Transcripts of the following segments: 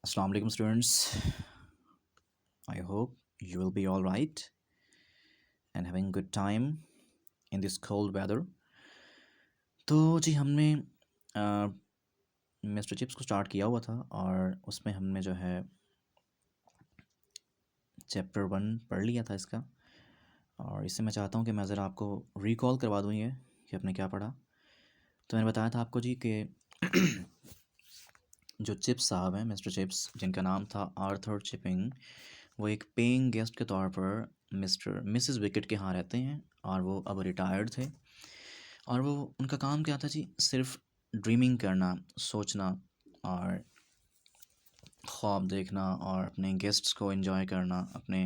Assalamu alaikum students. I hope you will be all right and having good time in this cold weather. तो जी हमने mister chips को start किया हुआ था और उसमें हमने जो है चैप्टर 1 पढ़ लिया था इसका। और इससे मैं चाहता हूँ कि मैं ज़रा आपको रिकॉल करवा दूँ ये कि आपने क्या पढ़ा। तो मैंने बताया था आपको जी कि जो चिप्स साहब हैं, मिस्टर चिप्स, जिनका नाम था आर्थर चिपिंग, वो एक पेइंग गेस्ट के तौर पर मिसेस विकेट के यहाँ रहते हैं और वो अब रिटायर्ड थे। और वो उनका काम क्या था जी, सिर्फ ड्रीमिंग करना, सोचना और ख्वाब देखना और अपने गेस्ट्स को एंजॉय करना, अपने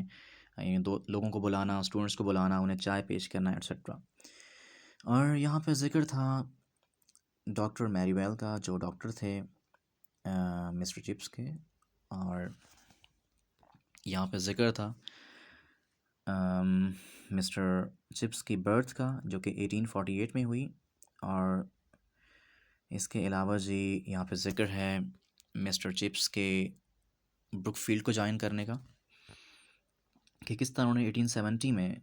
ये दो लोगों को बुलाना, स्टूडेंट्स को बुलाना, उन्हें चाय पेश करना एट्सेट्रा। और यहाँ पे ज़िक्र था डॉक्टर मैरीवेल का, जो डॉक्टर थे मिस्टर चिप्स के। और यहाँ पे ज़िक्र था मिस्टर चिप्स की बर्थ का, जो कि 1848 में हुई। और इसके अलावा जी यहाँ पे ज़िक्र है मिस्टर चिप्स के ब्रुकफील्ड को ज्वाइन करने का, कि किस तरह उन्होंने 1870 में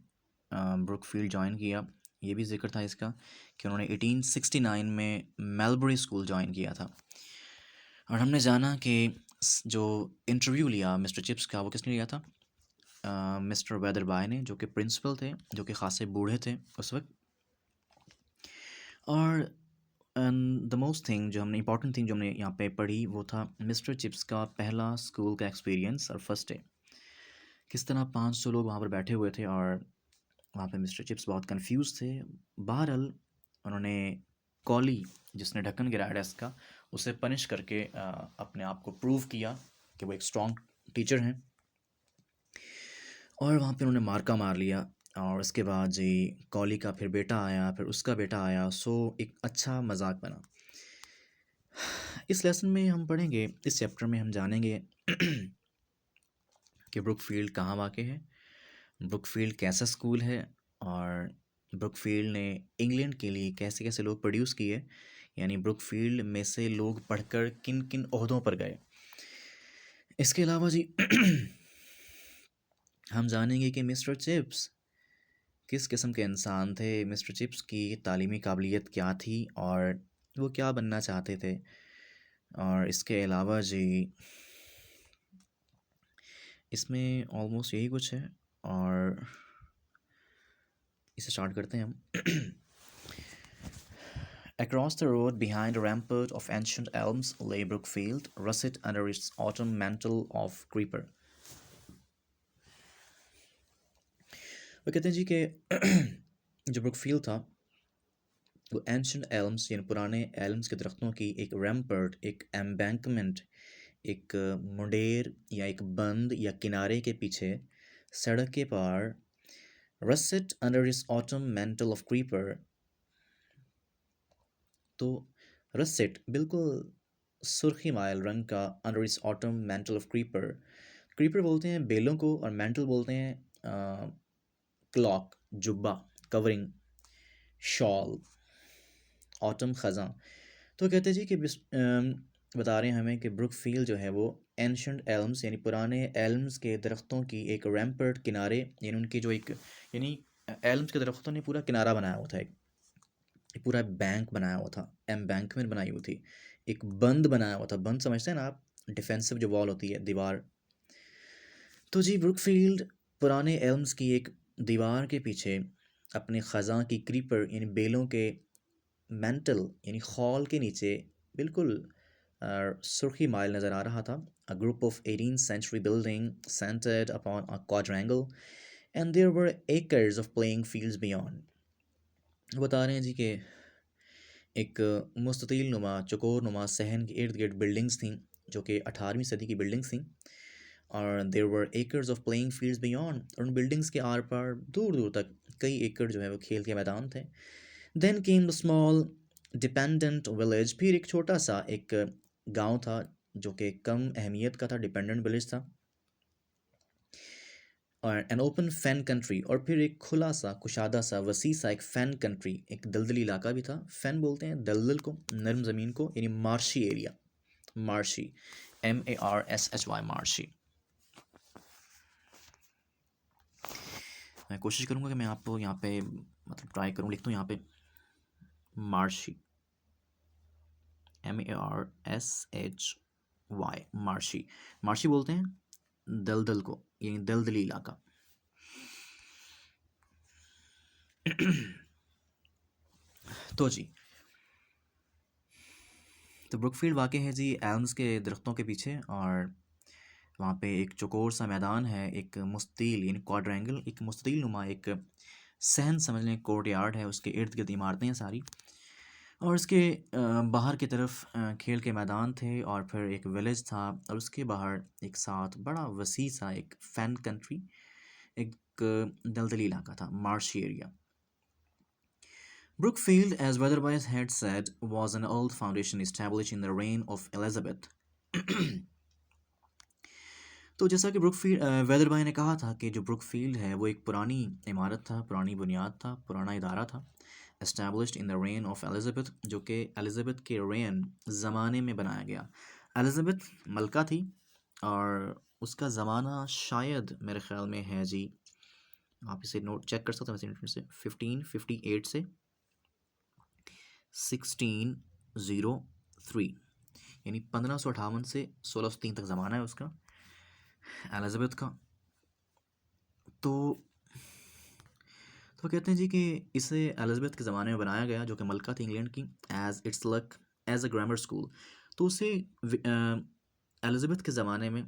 ब्रुकफील्ड ज्वाइन किया। ये भी ज़िक्र था इसका कि उन्होंने 1869 में मेलबरी स्कूल ज्वाइन किया था। और हमने जाना कि जो इंटरव्यू लिया मिस्टर चिप्स का, वो किसने लिया था? मिस्टर वेदरबाय ने, जो कि प्रिंसिपल थे, जो कि ख़ासे बूढ़े थे उस वक्त। और द मोस्ट थिंग जो हमने इंपॉर्टेंट थिंग जो हमने यहाँ पे पढ़ी, वो था मिस्टर चिप्स का पहला स्कूल का एक्सपीरियंस और फर्स्ट डे। किस तरह 500 लोग वहाँ पर बैठे हुए थे और वहाँ पे मिस्टर चिप्स बहुत कंफ्यूज थे। बहरहाल उन्होंने कॉली, जिसने ढक्कन गिराया डेस्क का, उसे पनिश करके अपने आप को प्रूव किया कि वो एक स्ट्रॉन्ग टीचर हैं। और वहाँ पे उन्होंने मार्का मार लिया। और उसके बाद जी कॉली का फिर बेटा आया, फिर उसका बेटा आया। सो एक अच्छा मजाक बना। इस लेसन में हम पढ़ेंगे, इस चैप्टर में हम जानेंगे कि ब्रुकफील्ड कहाँ वाक़ है, ब्रुकफील्ड कैसा स्कूल है, और ब्रुकफील्ड ने इंग्लैंड के लिए कैसे कैसे लोग प्रोड्यूस किए, यानी ब्रुकफील्ड में से लोग पढ़कर किन किन ओहदों पर गए। इसके अलावा जी हम जानेंगे कि मिस्टर चिप्स किस किस्म के इंसान थे, मिस्टर चिप्स की तालीमी काबिलियत क्या थी और वो क्या बनना चाहते थे। और इसके अलावा जी इसमें ऑलमोस्ट यही कुछ है और इसे स्टार्ट करते हैं हम। Across the road behind a rampart of ancient elms lay Brookfield, russet under its autumn mantle of creeper. वो कहते हैं जी कि जो ब्रुकफील्ड था वो एंशंट एल्म्स यानी पुराने एल्म्स के दरख्तों की एक रैम्पर्ट, एक एम्बैंकमेंट, एक मुंडेर या एक बंद या किनारे के पीछे सड़क के पार, रसेट अंडर इस ऑटम मैंटल ऑफ क्रीपर। तो रसेट बिल्कुल सुर्खी मायल रंग का, अंडर इस autumn mental of creeper. Creeper बोलते हैं बेलों को और मैंटल बोलते हैं क्लॉक, जुब्बा, कवरिंग, शॉल, ऑटम ख़ज़ां। तो कहते हैं जी कि बता रहे हैं हमें कि ब्रुकफील्ड जो है वो एंशंट एल्म्स यानी पुराने एल्म्स के दरख्तों की एक रैम्पर्ट, किनारे, यानी उनकी जो एक, यानी एल्म्स के दरख्तों ने पूरा किनारा बनाया हुआ था, एक पूरा बैंक बनाया हुआ था, एम्बैंकमेंट बनाई हुई थी, एक बंद बनाया हुआ था। बंद समझते हैं ना आप, डिफेंसिव जो वॉल होती है, दीवार। तो जी ब्रुकफील्ड पुराने एल्म्स की एक दीवार के पीछे अपने ख़ज़ां की क्रीपर यानी बेलों के मेंटल यानी खौल के नीचे बिल्कुल सुर्खी माइल नज़र आ रहा था। A group of 18th century building centered upon a quadrangle and there were acres of playing fields beyond। बता रहे हैं जी कि एक मुस्ततील नुमा, चकोर नुमा सहन के इर्द गिर्द बिल्डिंग्स थीं, जो कि 18वीं सदी की बिल्डिंग्स थीं। और there were acres of playing fields beyond, और उन बिल्डिंग्स के आर पार दूर दूर तक कई एकड़ जो है वो खेल के मैदान थे। Then came the small dependent village, फिर एक छोटा सा एक गांव था जो कि कम अहमियत का था, डिपेंडेंट विलेज था। और एन ओपन फैन कंट्री, और फिर एक खुला सा, कुशादा सा, वसी सा एक फैन कंट्री, एक दलदली इलाका भी था। फैन बोलते हैं दलदल को, नरम ज़मीन को, यानी marshy area, marshy. MARSHY, marshy. मैं कोशिश करूँगा कि मैं आपको यहाँ पे मतलब ट्राई करूँ, लिखता हूँ यहाँ पे मार्शी, MARSHY, मार्शी। मार्शी बोलते हैं दलदल को, यानी दलदली इलाका। तो जी, तो ब्रुकफील्ड वाक़ है जी एल्म्स के दरख्तों के पीछे, और वहाँ पे एक चौकोर सा मैदान है, एक मुस्तील यानी क्वाड्रेंगल, एक मुस्तील नुमा एक सहन समझ लें कोर्ट यार्ड है, उसके इर्द गिर्द इमारतें हैं सारी, और उसके बाहर की तरफ खेल के मैदान थे, और फिर एक विलेज था, और उसके बाहर एक साथ बड़ा वसी सा एक फैन कंट्री, एक दलदली इलाका था, marshy area. Brookfield, as Weatherby had said, was an old foundation established in the reign of Elizabeth. तो जैसा कि ब्रुकफील्ड वेदरबाई ने कहा था कि जो ब्रुकफील्ड है वो एक पुरानी इमारत था, पुरानी बुनियाद था, पुराना इदारा था, established in the rain of Elizabeth, जो कि एलिज़ाबेथ के रेन ज़माने में बनाया गया। एलिज़ाबेथ मलका थी, और उसका ज़माना शायद मेरे ख़्याल में है जी, आप इसे नोट चेक कर सकते हैं इंटरनेट से, 1558 से 1603, यानी 1558 से 1603 तक ज़माना है उसका, एलिज़ाबेथ का। तो कहते हैं जी कि इसे एलिज़ाबेथ के ज़माने में बनाया गया, जो कि मलका थी इंग्लैंड की, as its luck as a grammar school. तो उसे एलिज़ाबेथ के ज़माने में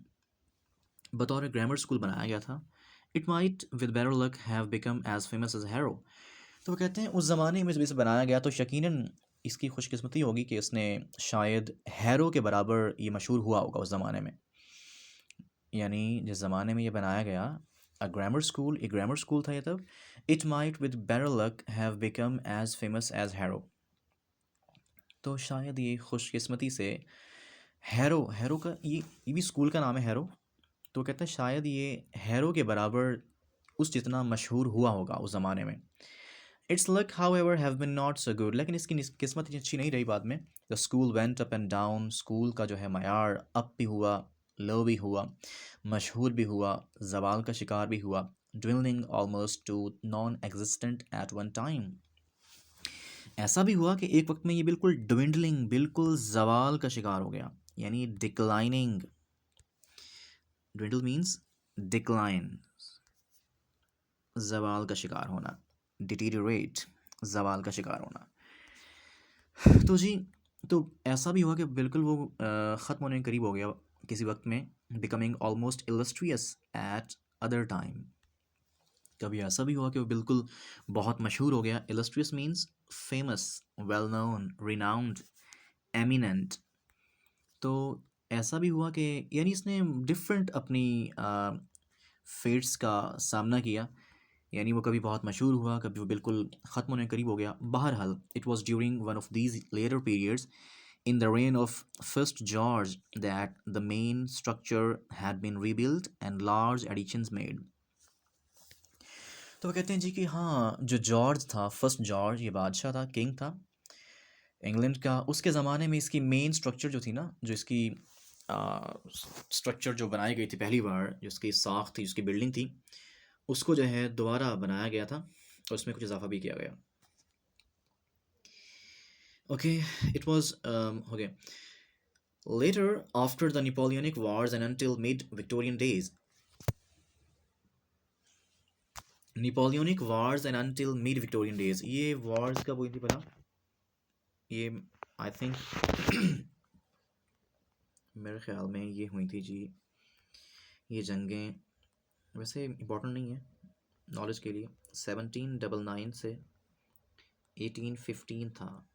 बतौर ग्रामर स्कूल बनाया गया था। It might with better luck have become as famous as Harrow. तो वो कहते हैं उस ज़माने में जब इसे बनाया गया तो यकीनन इसकी खुशकिस्मती होगी कि इसने शायद हैरो के बराबर ये मशहूर हुआ होगा उस ज़माने में। यानी जिस ज़माने में ये बनाया गया, अ ग्रामर स्कूल, एक ग्रामर स्कूल था ये तब, it might with better luck have become as famous as Harrow. तो शायद ये खुशकिस्मती से हैरो, हैरो का ये भी स्कूल का नाम है हैरो, तो कहते हैं शायद ये हैरो के बराबर उस जितना मशहूर हुआ होगा उस ज़माने में। It's luck how ever have been not so good, लेकिन इसकी किस्मत इतनी अच्छी नहीं रही बाद में। The school went up and down, school का जो है मयार अप भी हुआ, लो भी हुआ, मशहूर भी हुआ, जवाल का शिकार भी हुआ, dwindling almost to non existent at one time. ऐसा भी हुआ कि एक वक्त में ये बिल्कुल ड्विंडलिंग, बिल्कुल जवाल का शिकार हो गया, यानी डिक्लाइनिंग। ड्विंडल मीन्स डिक्लाइन, जवाल का शिकार होना, डिटीरियोरेट, जवाल का शिकार होना। तो जी, तो ऐसा भी हुआ कि बिल्कुल वो ख़त्म होने के करीब हो गया किसी वक्त में, becoming almost illustrious eight other time. कभी ऐसा भी हुआ कि वो बिल्कुल बहुत मशहूर हो गया। Illustrious means famous, well known, renowned, eminent. तो ऐसा भी हुआ कि यानी इसने डिफरेंट अपनी फेट्स का सामना किया, यानी वो कभी बहुत मशहूर हुआ, कभी वो बिल्कुल ख़त्म होने के करीब हो गया। बहरहाल it was during one of these later periods in the reign of first George that the main structure had been rebuilt and large additions made. तो वो कहते हैं जी कि हाँ, जो जॉर्ज था, फर्स्ट जॉर्ज, ये बादशाह था, किंग था इंग्लैंड का, उसके ज़माने में इसकी मेन स्ट्रक्चर जो थी ना, जो इसकी स्ट्रक्चर जो बनाई गई थी पहली बार, जो इसकी साख थी, जिसकी बिल्डिंग थी, उसको जो है दोबारा बनाया गया था, और उसमें कुछ इजाफा भी किया गया। Okay, it was okay later after the Napoleonic Wars and until mid-Victorian days. Napoleonic Wars and until mid-Victorian days. ये wars कब हुई थी पता? ये I think मेरे ख्याल में ये हुई थी जी, ये जंगें वैसे इम्पोर्टेंट नहीं है नॉलेज के लिए। 1799 से 1815 था,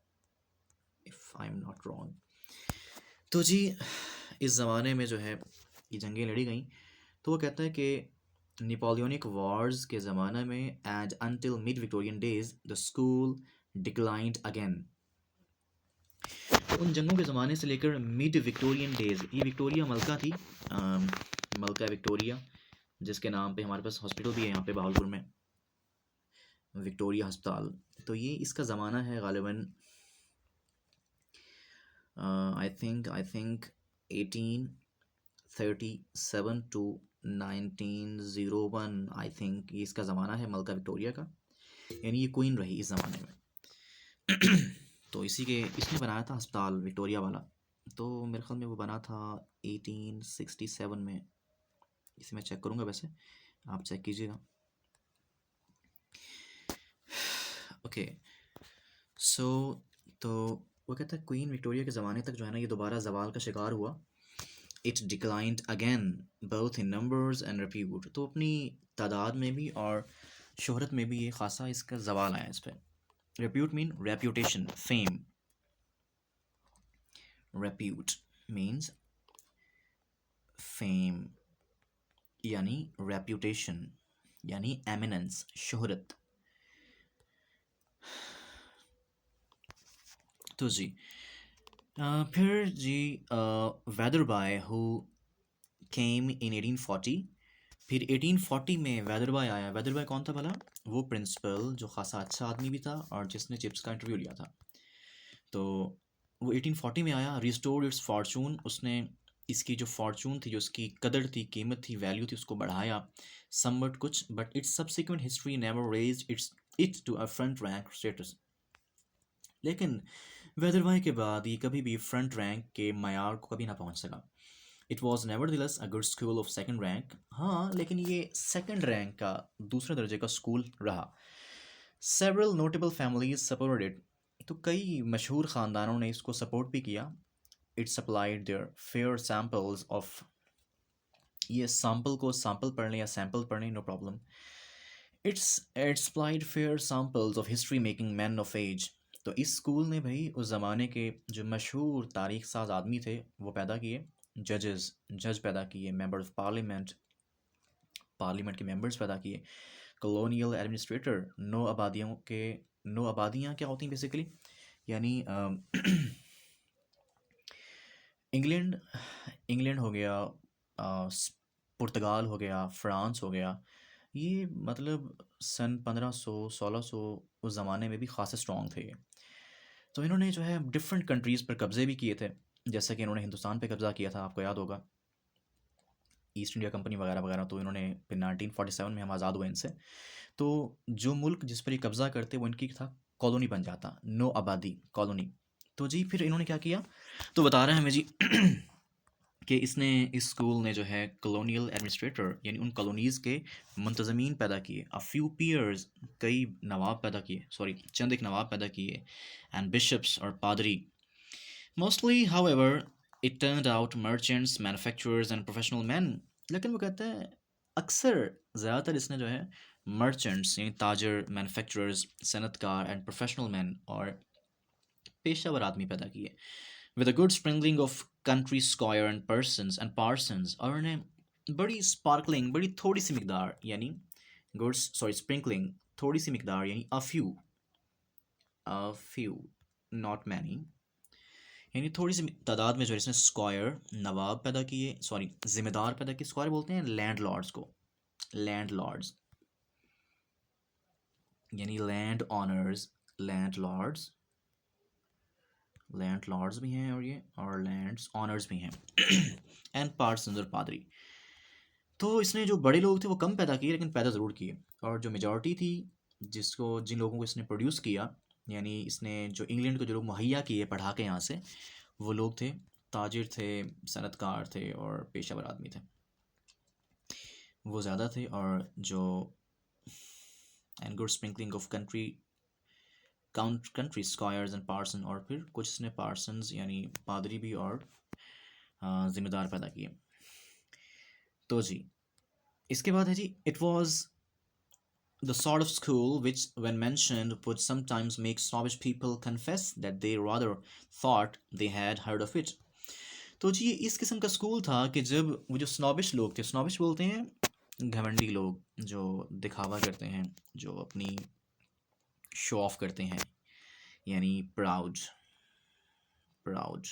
if I am not wrong. तो जी इस ज़माने में जो है ये जंगें लड़ी गई। तो वो कहता है कि नेपोलियनिक वॉर्स के ज़माने में and until mid Victorian days the school declined again. तो उन जंगों के ज़माने से लेकर मिड विक्टोरियन डेज, ये विक्टोरिया मलका थी, मलका विक्टोरिया, जिसके नाम पे हमारे पास हॉस्पिटल भी है यहाँ पे बहावलपुर में, विक्टोरिया अस्पताल। तो ये इसका ज़माना है गालिबन I think 18 1937 to 1901, I think ये इसका ज़माना है मलका विक्टोरिया का, यानी ये क्वीन रही इस ज़माने में। तो इसी के इसने बनाया था अस्पताल विक्टोरिया वाला, तो मेरे ख्याल में वो बना था 1867 में। इसे मैं चेक करूँगा, वैसे आप चेक कीजिएगा। ओके सो तो वो कहता है क्वीन विक्टोरिया के ज़माने तक जो है ना ये दोबारा जवाल का शिकार हुआ। It declined again both in numbers and repute, तो अपनी तादाद में भी और शोहरत में भी ये खासा इसका जवाल आया इस पर। Repute mean reputation, fame. Repute means fame यानी रेप्यूटेशन यानी एमिनेंस, शोहरत। तो जी फिर जी वेदरबाय हु केम इन 1840। फिर 1840 में वेदरबाय आया। वेदरबाय कौन था भला? वो प्रिंसिपल जो खासा अच्छा आदमी भी था और जिसने चिप्स का इंटरव्यू लिया था। तो वो 1840 में आया। रिस्टोर्ड इट्स फॉर्चून, उसने इसकी जो फॉर्चून थी, जो उसकी कदर थी, कीमत थी, वैल्यू थी, उसको बढ़ाया समवट कुछ। But its subsequent history never raised its to a front rank status. लेकिन वेदरबाय के बाद ये कभी भी फ्रंट रैंक के मयार को कभी ना पहुंच सका। It was nevertheless a good school of second rank. हाँ, लेकिन ये सेकंड रैंक का, दूसरे दर्जे का स्कूल रहा। Several notable families supported it, तो कई मशहूर ख़ानदानों ने इसको सपोर्ट भी किया। It supplied their fair samples of, ये सैम्पल को सैम्पल पढ़ने या सैम्पल पढ़ने no problem. It supplied fair samples of history making man of age. तो इस स्कूल ने भाई उस ज़माने के जो मशहूर तारीख साज आदमी थे वो पैदा किए। जज पैदा किए, मेंबर ऑफ पार्लियामेंट के मेंबर्स पैदा किए, कॉलोनियल एडमिनिस्ट्रेटर, नो आबादियाँ क्या होती हैं बेसिकली, यानी इंग्लैंड इंग्लैंड हो गया, पुर्तगाल हो गया, फ्रांस हो गया, ये मतलब सन 1500 1600 उस ज़माने में भी खासे स्ट्रॉन्ग थे ये। तो इन्होंने जो है डिफरेंट कंट्रीज़ पर कब्ज़े भी किए थे, जैसे कि इन्होंने हिंदुस्तान पे कब्ज़ा किया था, आपको याद होगा, ईस्ट इंडिया कंपनी वगैरह वगैरह। तो इन्होंने फिर 1947 में हम आज़ाद हुए इनसे। तो जो मुल्क जिस पर ये कब्ज़ा करते वो इनकी था कॉलोनी बन जाता, नो आबादी कॉलोनी। तो जी फिर इन्होंने क्या किया, तो बता रहे हैं हमें जी कि इसने, इस स्कूल ने जो है कॉलोनियल एडमिनिस्ट्रेटर यानी उन कॉलोनीज़ के मुंतज़मीन पैदा किए, अ फ्यू पियर्स, कई नवाब पैदा किए, सॉरी चंद एक नवाब पैदा किए, एंड बिशप्स और पादरी। Mostly however it turned out merchants, manufacturers and professional man. लेकिन वो कहते हैं अक्सर, ज़्यादातर इसने जो है मर्चेंट्स यानी ताजर, मैन्युफैक्चरर्स, सनतकार एंड प्रोफेशनल मैन और पेशावर आदमी पैदा किए, with a good sprinkling of country squire and persons और उन्हें बड़ी स्पार्कलिंग, बड़ी थोड़ी सी मिकदार यानी गुड्स, सॉरी स्प्रिंकलिंग, थोड़ी सी मिकदार यानी अ फ्यू नॉट मैनी, यानी थोड़ी सी तादाद में जो है इसने स्क्वायर, नवाब पैदा किए, सॉरी जिम्मेदार पैदा किए। स्क्वायर बोलते हैं लैंड लॉर्ड्स को, लैंड लॉर्ड्स यानी landowners, landlords, landlords भी हैं और लैंड्स ऑनर्स भी हैं एंड पार्सन्स और पादरी। तो इसने जो बड़े लोग थे वो कम पैदा किए, लेकिन पैदा ज़रूर किए। और जो मेजॉरिटी थी, जिन लोगों को इसने प्रोड्यूस किया, यानी इसने जो इंग्लैंड को जो लोग मुहैया किए पढ़ा के यहाँ से, वो लोग थे ताजिर थे, सनतकार थे और पेशावर आदमी थे, वो ज़्यादा थे। और जो and good sprinkling of country squires and parson, और फिर कुछ इसने पार्सन्स यानी पादरी भी और ज़िम्मेदार पैदा किए। तो जी इसके बाद है जी, it was the sort of school which, when mentioned, would sometimes make snobbish people confess that they rather thought they had heard of it. तो जी ये इस किस्म का स्कूल था कि जब वो जो स्नॉबिश लोग थे, स्नॉबिश बोलते हैं घमंडी लोग, जो दिखावा करते हैं, जो अपनी शो ऑफ करते हैं, यानी प्राउड, प्राउड।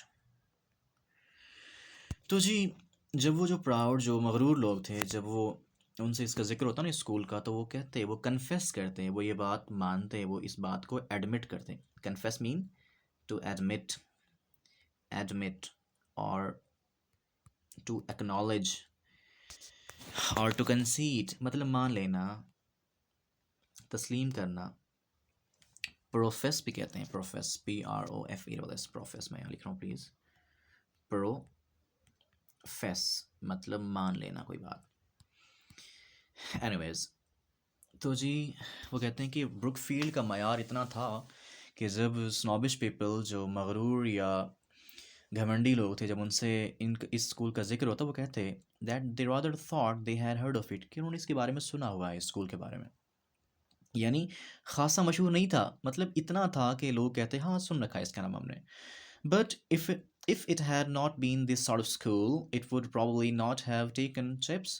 तो जी जब वो जो प्राउड, जो मगरूर लोग थे, जब वो उनसे इसका जिक्र होता ना स्कूल का, तो वो कहते, वो कन्फेस करते हैं, वो ये बात मानते, वो इस बात को एडमिट करते हैं। Confess mean to admit, admit और टू एक्नॉलेज और टू कंसीड मतलब मान लेना, तस्लीम करना। प्रोफेस भी कहते हैं, प्रोफेस, PROFES, प्रोफेस। मैं यहाँ लिख रहा हूँ प्लीज़, प्रोफेस मतलब मान लेना कोई बात। एनीवेज, तो जी वो कहते हैं कि ब्रुकफील्ड का मयार इतना था कि जब स्नॉबिश पीपल, जो मगरूर या घमंडी लोग थे, जब उनसे इस स्कूल का जिक्र होता, वो कहते that they rather thought they had heard of it, कि उन्होंने इसके बारे में सुना हुआ है, इस स्कूल के बारे में। यानी खासा मशहूर नहीं था, मतलब इतना था कि लोग कहते हाँ सुन रखा है इसका नाम हमने। But if it had not been this sort of school, it would probably not have taken chips.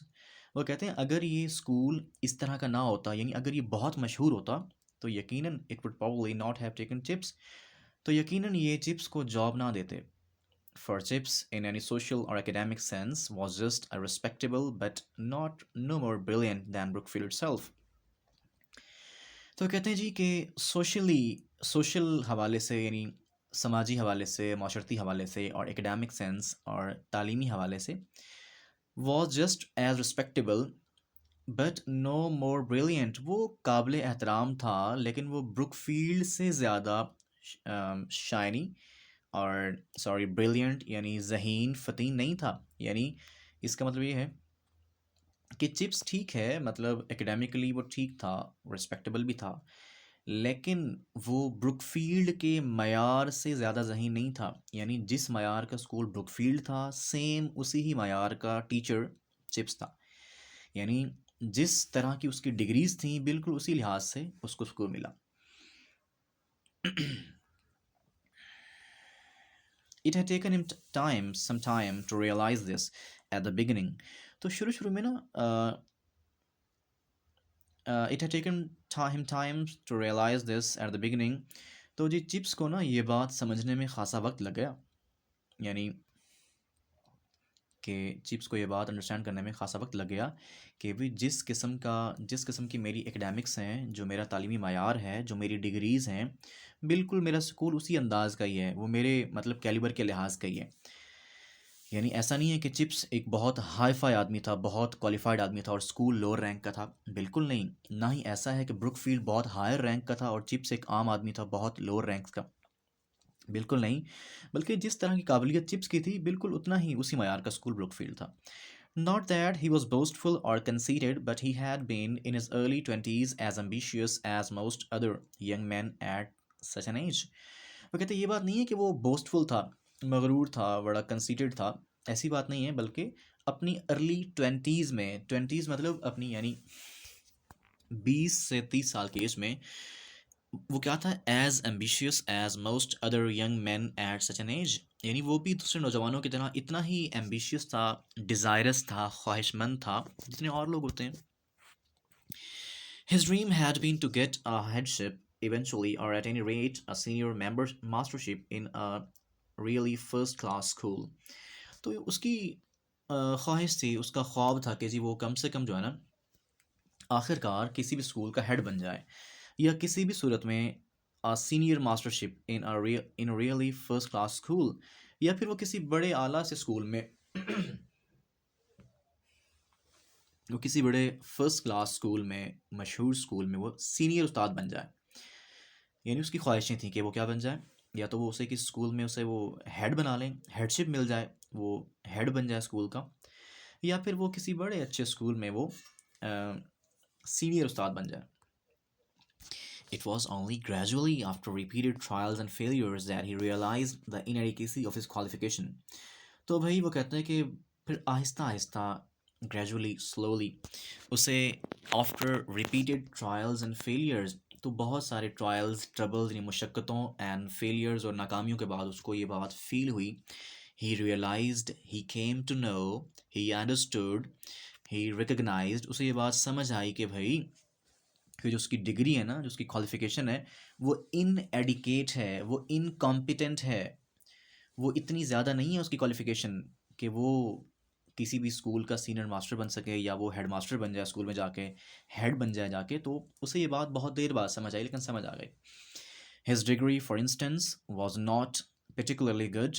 वो कहते हैं अगर ये स्कूल इस तरह का ना होता, यानी अगर ये बहुत मशहूर होता, तो यकीनन it would probably not have taken chips, तो यकीनन ये चिप्स को जॉब ना देते। For chips in any social or academic sense was just a respectable but not no more brilliant than Brookfield itself. तो कहते हैं जी कि सोशल हवाले से, यानी समाजी हवाले से, माशरती हवाले से, और एकेडमिक सेंस और तालीमी हवाले से, was just as respectable but no more brilliant, वो काबिल एहतराम था, लेकिन वो ब्रुकफील्ड से ज़्यादा शाइनी और सॉरी ब्रिलियंट यानी ज़हीन फ़तीन नहीं था। यानी इसका मतलब ये है कि चिप्स ठीक है, मतलब एकेडमिकली वो ठीक था, रिस्पेक्टेबल भी था, लेकिन वो ब्रुकफील्ड के मयार से ज़्यादा ज़हीन नहीं था। यानी जिस मयार का स्कूल ब्रुकफील्ड था, सेम उसी ही मयार का टीचर चिप्स था। यानी जिस तरह की उसकी डिग्रीज थी, बिल्कुल उसी लिहाज से उसको स्कूल मिला। It had taken him some time to realize this at the beginning. तो शुरू में ना it had taken him time to realize this at the beginning. तो जी चिप्स को ना ये बात समझने में खासा वक्त लग गया, यानी कि चिप्स को ये बात अंडरस्टैंड करने में खासा वक्त लग गया कि भी जिस किस्म की मेरी एकेडमिक्स हैं, जो मेरा तालीमी मायार है, जो मेरी डिग्रीज़ हैं, बिल्कुल मेरा स्कूल उसी अंदाज़ का ही है, वो मेरे मतलब कैलिबर के लिहाज का ही है। यानी ऐसा नहीं है कि चिप्स एक बहुत हाई फाई आदमी था, बहुत क्वालिफाइड आदमी था और स्कूल लोअर रैंक का था, बिल्कुल नहीं। ना ही ऐसा है कि ब्रुकफील्ड बहुत हायर रैंक का था और चिप्स एक आम आदमी था बहुत लोअर रैंक का, बिल्कुल नहीं। बल्कि जिस तरह की काबिलियत चिप्स की थी, बिल्कुल उतना ही उसी मयार का स्कूल ब्रुकफील्ड था। Not that he was boastful or conceited, but he had been in his early 20s as ambitious as most other young men at such an age. वो कहते ये बात नहीं है कि वो बोस्टफुल था, मगरूर था, बड़ा कंसीटेड था, ऐसी बात नहीं है, बल्कि अपनी अर्ली ट्वेंटीज़ में, ट्वेंटीज़ मतलब अपनी यानी 20 से 30 साल की एज में, वो क्या था, as ambitious as most other young man at such an age, यानी वो भी दूसरे नौजवानों की तरह इतना ही एम्बिशियस था, डिज़ायरस था, ख्वाहिशमंद था, जितने और लोग होते हैं। His dream had been to get a headship eventually, or at any rate a senior mastership in a really first class school. तो उसकी ख्वाहिश थी, उसका ख्वाब था कि जी वो कम से कम जो है ना, आखिरकार किसी भी स्कूल का हेड बन जाए, या किसी भी सूरत में senior mastership in really first class school, या फिर वो किसी बड़े आला से स्कूल में वो किसी बड़े फर्स्ट क्लास स्कूल में, मशहूर स्कूल में वो सीनियर उस्ताद बन जाए। यानी उसकी ख्वाहिशें थी कि वो क्या बन जाए, या तो वो उसे किस स्कूल में उसे वो हेड बना लें, हेडशिप मिल जाए, वो हेड बन जाए स्कूल का, या फिर वो किसी बड़े अच्छे स्कूल में वो सीनियर उस्ताद बन जाए। It was only gradually, after repeated trials and failures, that he realized the inadequacy of his qualification. तो भाई वो कहते हैं कि फिर आहिस्ता आहिस्ता, ग्रेजुअली, स्लोली, उसे after repeated trials and failures, तो बहुत सारे ट्रायल्स, ट्रबल्स यानी मुशक्क़तों एंड फेलियर्स और नाकामियों के बाद उसको ये बात फील हुई, he realised, he came to know, he understood, he recognised, उसे ये बात समझ आई कि भाई कि जो उसकी डिग्री है ना, जो उसकी क्वालिफिकेशन है, वो इनएडिकेट है, वो इनकॉम्पिटेंट है, वो इतनी ज़्यादा नहीं है उसकी क्वालिफिकेशन कि वो किसी भी स्कूल का सीनियर मास्टर बन सके, या वो हेड मास्टर बन जाए स्कूल में जाके, हेड बन जाए जाके। तो उसे ये बात बहुत देर बाद समझ आई, लेकिन समझ आ गई। His degree for instance was not particularly good,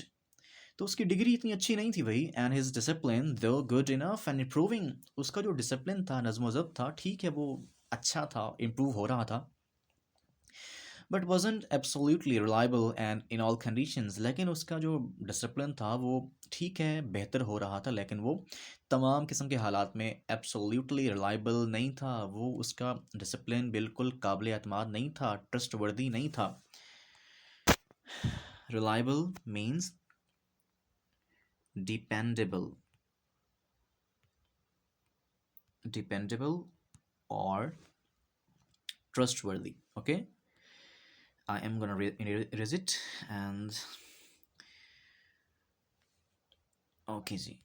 तो उसकी डिग्री इतनी अच्छी नहीं थी भाई, एंड हिज डिसिप्लिन दो गुड इनफ एंड इम्प्रूविंग। उसका जो डिसिप्लिन था, नज़्म ज़ब्त था, ठीक है वो अच्छा था, इम्प्रूव हो रहा था, but wasn't absolutely reliable and in all conditions। लेकिन उसका जो डिसिप्लिन था वो ठीक है, बेहतर हो रहा था, लेकिन वो तमाम किस्म के हालात में एब्सोल्युटली रिलायबल नहीं था। वो उसका डिसिप्लिन बिल्कुल काबिल एतमाद नहीं था, ट्रस्टवर्दी नहीं था। Reliable means dependable, dependable or trustworthy. Okay, I am gonna erase it and okay जी।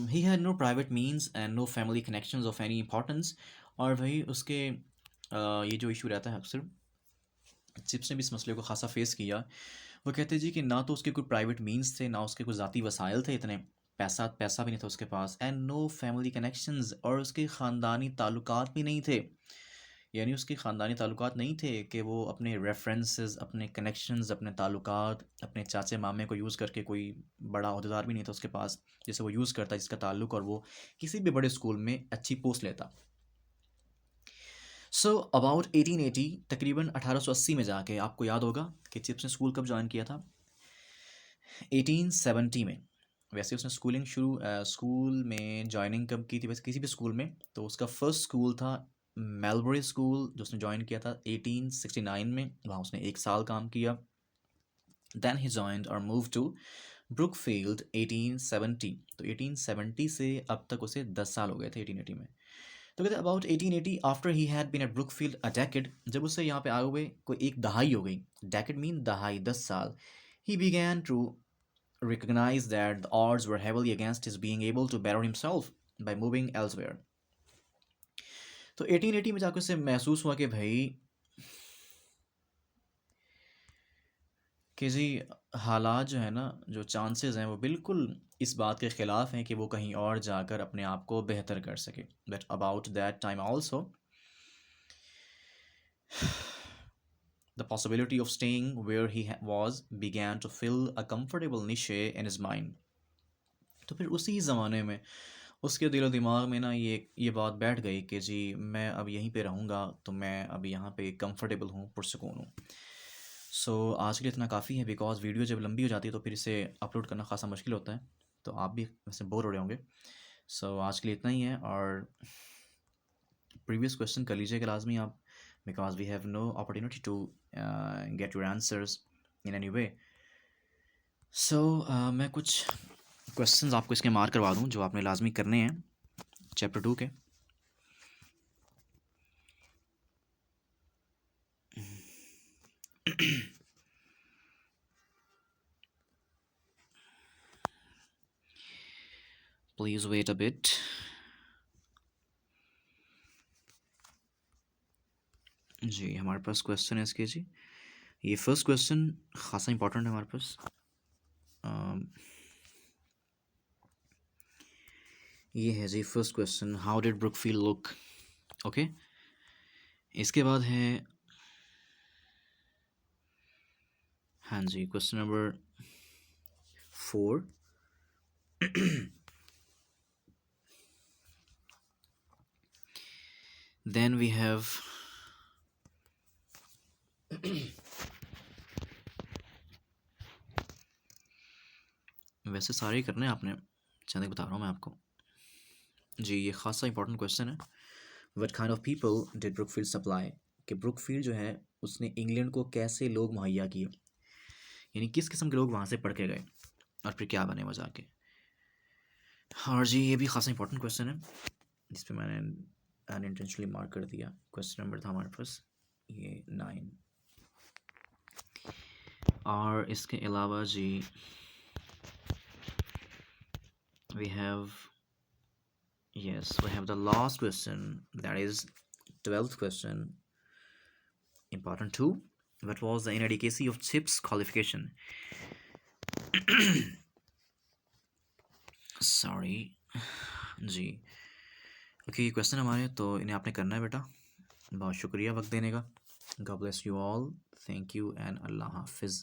He had no private means and no family connections of any importance। और वही उसके ये जो इशू रहता है अक्सर, चिप्स ने भी इस मसले को खासा फेस किया। वो कहते जी कि ना तो उसके कोई प्राइवेट मीन्स थे, ना उसके कोई ज़ाती वसाइल थे, इतने पैसा पैसा भी नहीं था उसके पास, एंड नो फैमिली कनेक्शंस, और उसके ख़ानदानी ताल्लुकात भी नहीं थे। यानी उसके ख़ानदानी ताल्लुकात नहीं थे कि वो अपने रेफरेंसेस, अपने कनेक्शंस, अपने ताल्लुकात, अपने चाचे मामे को यूज़ करके, कोई बड़ा अहदेदार भी नहीं था उसके पास जिसे वो यूज़ करता, जिसका ताल्लुक, और वो किसी भी बड़े स्कूल में अच्छी पोस्ट लेता। सो अबाउट 1880, तकरीबन 1880 में जाके, आपको याद होगा कि चिप्स ने स्कूल कब ज्वाइन किया था? 1870 में। वैसे उसने स्कूल में ज्वाइनिंग कब की थी वैसे किसी भी स्कूल में, तो उसका फर्स्ट स्कूल था मेलबरी स्कूल, जो उसने ज्वाइन किया था 1869 में। वहाँ उसने 1 साल काम किया। देन ही ज्वाइंड और मूव टू ब्रुकफील्ड 1870। तो 1870 से अब तक उसे 10 साल हो गए थे 1880 में। तो कहते about 1880, after he had been at Brookfield a decade, जब उससे यहाँ पे आए हुए कोई एक दहाई हो गई। डेकेड मीन दहाई, 10 साल। He began to recognize that the odds were heavily against his being able to better himself by moving elsewhere। तो 1880 में जाकर उसे महसूस हुआ कि भाई कि जी हालात जो है ना, जो चांसेस हैं वो बिल्कुल इस बात के ख़िलाफ़ हैं कि वो कहीं और जाकर अपने आप को बेहतर कर सके। But about that time also the possibility of staying where he was began to fill a comfortable niche in his mind। तो फिर उसी ज़माने में उसके दिलो दिमाग में ना ये बात बैठ गई कि जी मैं अब यहीं पे रहूँगा, तो मैं अब यहाँ पे कंफर्टेबल हूँ, पुरसकून हूँ। सो आज के लिए इतना काफ़ी है, बिकॉज़ वीडियो जब लंबी हो जाती है तो फिर इसे अपलोड करना खासा मुश्किल होता है, तो आप भी वैसे बोर हो रहे होंगे। सो आज के लिए इतना ही है, और प्रीवियस क्वेश्चन कर लीजिएगा लाजमी आप, because we have no opportunity to get your answers in any way. So मैं कुछ क्वेश्चंस आपको इसके मार्क करवा दूं जो आपने लाजमी करने हैं चैप्टर 2 के। Please wait a bit. जी हमारे पास क्वेश्चन है इसके जी। ये फर्स्ट क्वेश्चन खासा इंपॉर्टेंट है हमारे पास। ये है जी first question, how did Brookfield look. Okay, इसके बाद है, हाँ जी, question number 4। Then we have वैसे सारे ही करने हैं आपने, चंद बता रहा हूँ मैं आपको जी। ये खासा इंपॉर्टेंट क्वेश्चन है। What kind of people did Brookfield supply? कि ब्रुकफील्ड जो है उसने इंग्लैंड को कैसे लोग मुहैया किए, यानी किस किस्म के लोग वहाँ से पढ़ के गए और फिर क्या बने वो जाके। और जी ये भी खासा इंपॉर्टेंट क्वेश्चन है, जिस पे मैंने अनइंटेंशनली मार्क कर दिया। क्वेश्चन नंबर था हमारे पास ये 9। और इसके अलावा जी we have the last question, that is 12th question, important too। What was the inadequacy of Chip's qualification? Sorry जी। ओके, ये क्वेश्चन हमारे, तो इन्हें आपने करना है बेटा। बहुत शुक्रिया वक्त देने का। God bless you all. Thank you and अल्लाह हाफिज़।